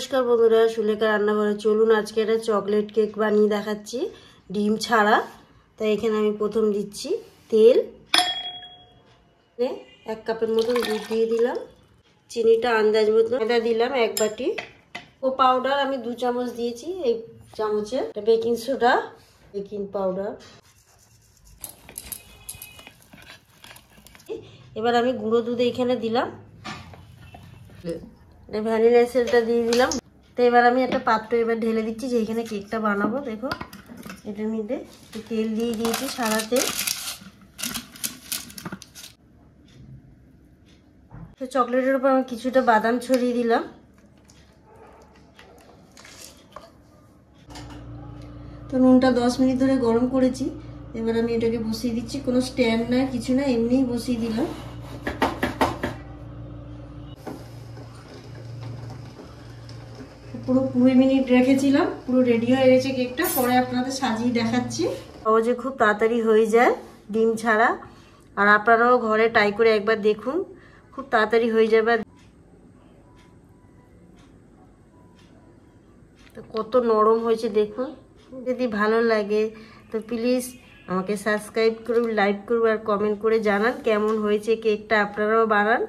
নমস্কার বন্ধুরা, সুলেখা রান্নাঘরে চলুন আজকে একটা চকলেট কেক বানিয়ে দেখাচ্ছি ডিম ছাড়া। তাই এখানে আমি প্রথম দিচ্ছি তেল, 1 কাপের মতন দুধ দিয়ে দিলাম, চিনিটা আন্দাজ মতো দিলাম 1 বাটি, ও পাউডার আমি 2 চামচ দিয়েছি, এই চামচে বেকিং সোডা, বেকিং পাউডার। এবার আমি গুঁড়ো দুধ এখানে দিলাম, ভ্যানিলা এসেন্সটা দিয়ে দিলাম। তো এবার আমি একটা পাত্র এবার ঢেলে দিচ্ছি, যেখানে কেকটা বানাবো। দেখো এটার মধ্যে তেল দিয়ে দিয়েছি, সাদা তেল। তো চকলেটের উপর আমি কিছুটা বাদাম ছড়িয়ে দিলাম। তো নুনটা 10 মিনিট ধরে গরম করেছি। এবার আমি এটাকে বসিয়ে দিচ্ছি, কোনো স্ট্যান্ড না কিছু না, এমনিই বসিয়ে দিলাম। পুরো 20 মিনিট রেখেছিলাম, পুরো রেডি হয়ে গেছে কেকটা। পরে আপনাদের সাজিয়ে দেখাচ্ছি। সহজে খুব তাড়াতাড়ি হয়ে যায় ডিম ছাড়া, আর আপনারাও ঘরে ট্রাই করে একবার দেখুন, খুব তাড়াতাড়ি হয়ে যাবে। তো কত নরম হয়েছে দেখুন। যদি ভালো লাগে তো প্লিজ আমাকে সাবস্ক্রাইব করুন, লাইক করুন আর কমেন্ট করে জানান কেমন হয়েছে কেকটা, আপনারাও বানান।